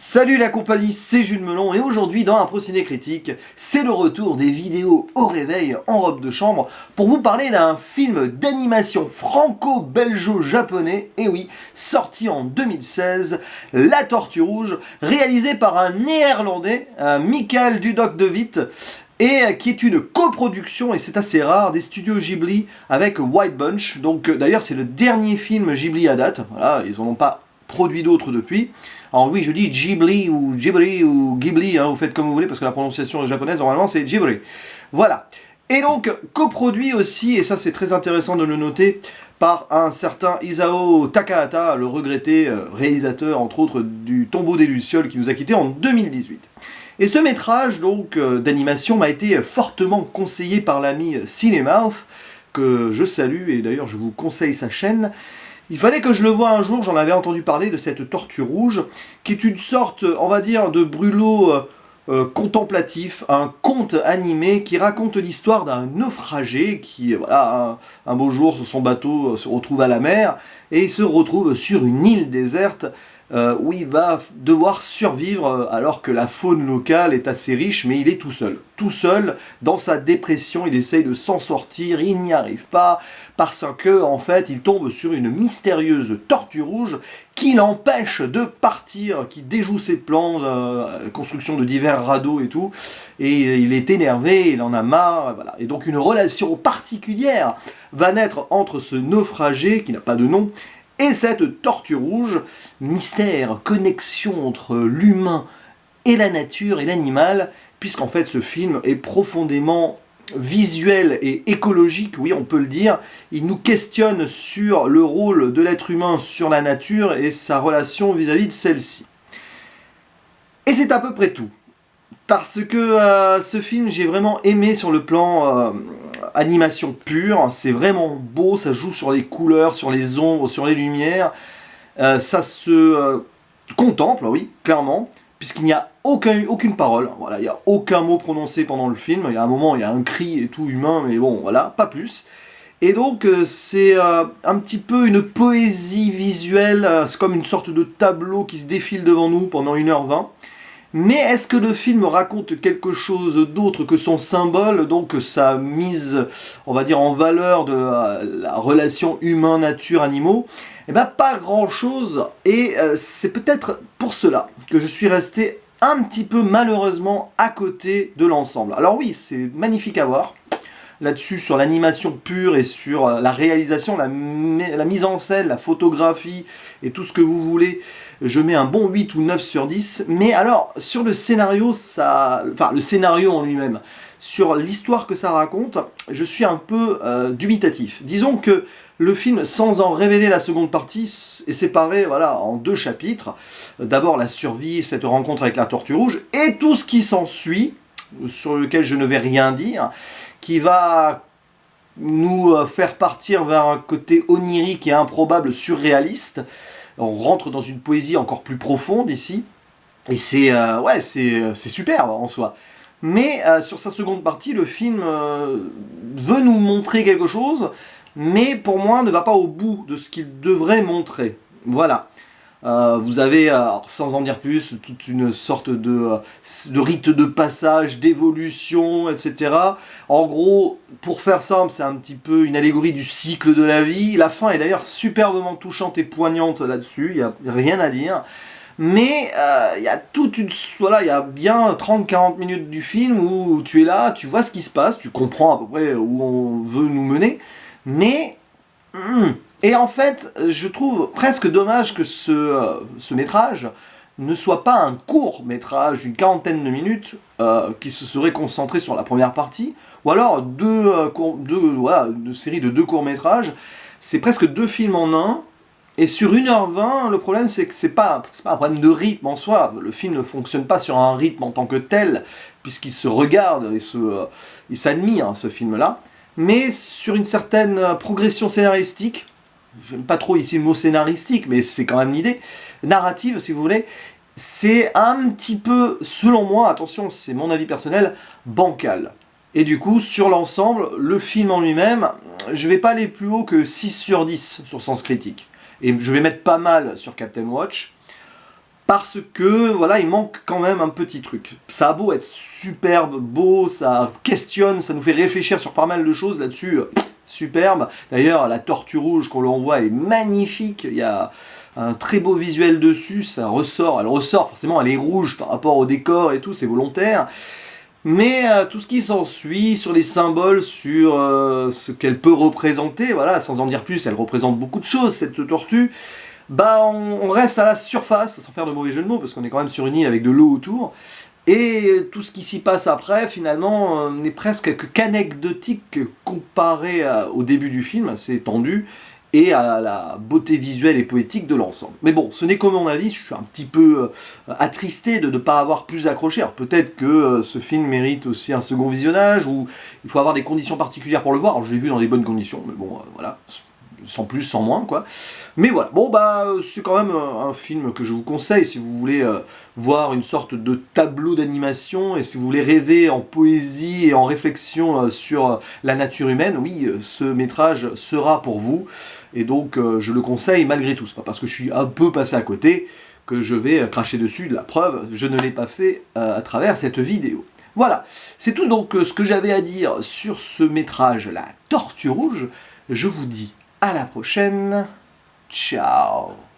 Salut la compagnie, c'est Jules Melon et aujourd'hui dans un Ciné Critique, c'est le retour des vidéos au réveil en robe de chambre pour vous parler d'un film d'animation franco-belgeo-japonais, et oui, sorti en 2016, La Tortue Rouge, réalisé par un néerlandais, Michael Dudok de Witt, et qui est une coproduction, et c'est assez rare, des studios Ghibli avec White Bunch. Donc d'ailleurs c'est le dernier film Ghibli à date, voilà, ils n'en ont pas produit d'autres depuis. Alors oui, je dis Ghibli ou Ghibli, hein, vous faites comme vous voulez, parce que la prononciation japonaise, normalement, c'est Ghibli. Voilà. Et donc, coproduit aussi, et ça c'est très intéressant de le noter, par un certain Isao Takahata, le regretté réalisateur, entre autres, du Tombeau des Lucioles, qui nous a quittés en 2018. Et ce métrage, donc, d'animation m'a été fortement conseillé par l'ami Cinemouth, que je salue, et d'ailleurs je vous conseille sa chaîne. Il fallait que je le voie un jour, j'en avais entendu parler de cette Tortue Rouge, qui est une sorte, on va dire, de brûlot contemplatif, un conte animé qui raconte l'histoire d'un naufragé qui, voilà, un beau jour, son bateau se retrouve à la mer, et il se retrouve sur une île déserte, où il va devoir survivre alors que la faune locale est assez riche, mais il est tout seul dans sa dépression, il essaye de s'en sortir, il n'y arrive pas, parce que en fait il tombe sur une mystérieuse tortue rouge qui l'empêche de partir, qui déjoue ses plans de construction de divers radeaux et tout, et il est énervé, il en a marre, voilà. Et donc une relation particulière va naître entre ce naufragé, qui n'a pas de nom, et cette tortue rouge, mystère, connexion entre l'humain et la nature et l'animal, puisqu'en fait ce film est profondément visuel et écologique, oui on peut le dire. Il nous questionne sur le rôle de l'être humain sur la nature et sa relation vis-à-vis de celle-ci. Et c'est à peu près tout. Parce que ce film, j'ai vraiment aimé sur le plan animation pure, c'est vraiment beau, ça joue sur les couleurs, sur les ombres, sur les lumières, ça se contemple, oui, clairement, puisqu'il n'y a aucune parole, voilà, il n'y a aucun mot prononcé pendant le film, il y a un moment, il y a un cri et tout humain, mais bon, voilà, pas plus. Et donc c'est un petit peu une poésie visuelle, c'est comme une sorte de tableau qui se défile devant nous pendant 1h20. Mais est-ce que le film raconte quelque chose d'autre que son symbole, donc sa mise, on va dire, en valeur de la relation humain-nature-animaux? Eh bien, pas grand-chose, et c'est peut-être pour cela que je suis resté un petit peu malheureusement à côté de l'ensemble. Alors oui, c'est magnifique à voir. Là-dessus, sur l'animation pure et sur la réalisation, la mise en scène, la photographie et tout ce que vous voulez, je mets un bon 8 ou 9 sur 10. Mais alors, sur le scénario, enfin le scénario en lui-même, sur l'histoire que ça raconte, je suis un peu dubitatif. Disons que le film, sans en révéler la seconde partie, est séparé voilà, en 2 chapitres. D'abord la survie, cette rencontre avec la Tortue Rouge, et tout ce qui s'ensuit, sur lequel je ne vais rien dire, qui va nous faire partir vers un côté onirique et improbable, surréaliste. On rentre dans une poésie encore plus profonde ici, et c'est ouais, c'est superbe en soi. Mais sur sa seconde partie, le film veut nous montrer quelque chose, mais pour moi ne va pas au bout de ce qu'il devrait montrer. Voilà. Vous avez, sans en dire plus, toute une sorte de rite de passage, d'évolution, etc. En gros, pour faire simple, c'est un petit peu une allégorie du cycle de la vie. La fin est d'ailleurs superbement touchante et poignante là-dessus, il n'y a rien à dire. Mais il y a toute une... Voilà, il y a bien 30-40 minutes du film où tu es là, tu vois ce qui se passe, tu comprends à peu près où on veut nous mener, mais... Et en fait, je trouve presque dommage que ce métrage ne soit pas un court métrage d'une 40aine de minutes qui se serait concentré sur la première partie, ou alors voilà, une série de 2 courts métrages. C'est presque 2 films en un, et sur 1h20, le problème c'est que c'est pas un problème de rythme en soi, le film ne fonctionne pas sur un rythme en tant que tel, puisqu'il se regarde et il s'admire ce film-là, mais sur une certaine progression scénaristique. J'aime pas trop ici le mot scénaristique, mais c'est quand même l'idée, narrative si vous voulez, c'est un petit peu, selon moi, attention, c'est mon avis personnel, bancal. Et du coup, sur l'ensemble, le film en lui-même, je vais pas aller plus haut que 6 sur 10 sur Sens Critique. Et je vais mettre pas mal sur Captain Watch. parce que, voilà, il manque quand même un petit truc. Ça a beau être superbe, beau, ça questionne, ça nous fait réfléchir sur pas mal de choses là-dessus, superbe. D'ailleurs, la tortue rouge qu'on l'on voit est magnifique, il y a un très beau visuel dessus, ça ressort, elle ressort, forcément elle est rouge par rapport au décor et tout, c'est volontaire. Mais tout ce qui s'ensuit sur les symboles, sur ce qu'elle peut représenter, voilà, sans en dire plus, elle représente beaucoup de choses, cette tortue, bah on reste à la surface, sans faire de mauvais jeu de mots, parce qu'on est quand même sur une île avec de l'eau autour, et tout ce qui s'y passe après, finalement, n'est presque qu'anecdotique comparé au début du film, c'est tendu, et à la beauté visuelle et poétique de l'ensemble. Mais bon, ce n'est que mon avis, je suis un petit peu attristé de ne pas avoir plus accroché. Alors peut-être que ce film mérite aussi un second visionnage, ou il faut avoir des conditions particulières pour le voir. Alors je l'ai vu dans des bonnes conditions, mais bon, voilà, sans plus, sans moins, quoi. Mais voilà, bon bah c'est quand même un film que je vous conseille si vous voulez voir une sorte de tableau d'animation, et si vous voulez rêver en poésie et en réflexion sur la nature humaine, oui, ce métrage sera pour vous. Et donc je le conseille malgré tout. C'est pas parce que je suis un peu passé à côté que je vais cracher dessus. La preuve, je ne l'ai pas fait à travers cette vidéo. Voilà, c'est tout donc ce que j'avais à dire sur ce métrage, La Tortue Rouge. Je vous dis à la prochaine. Ciao.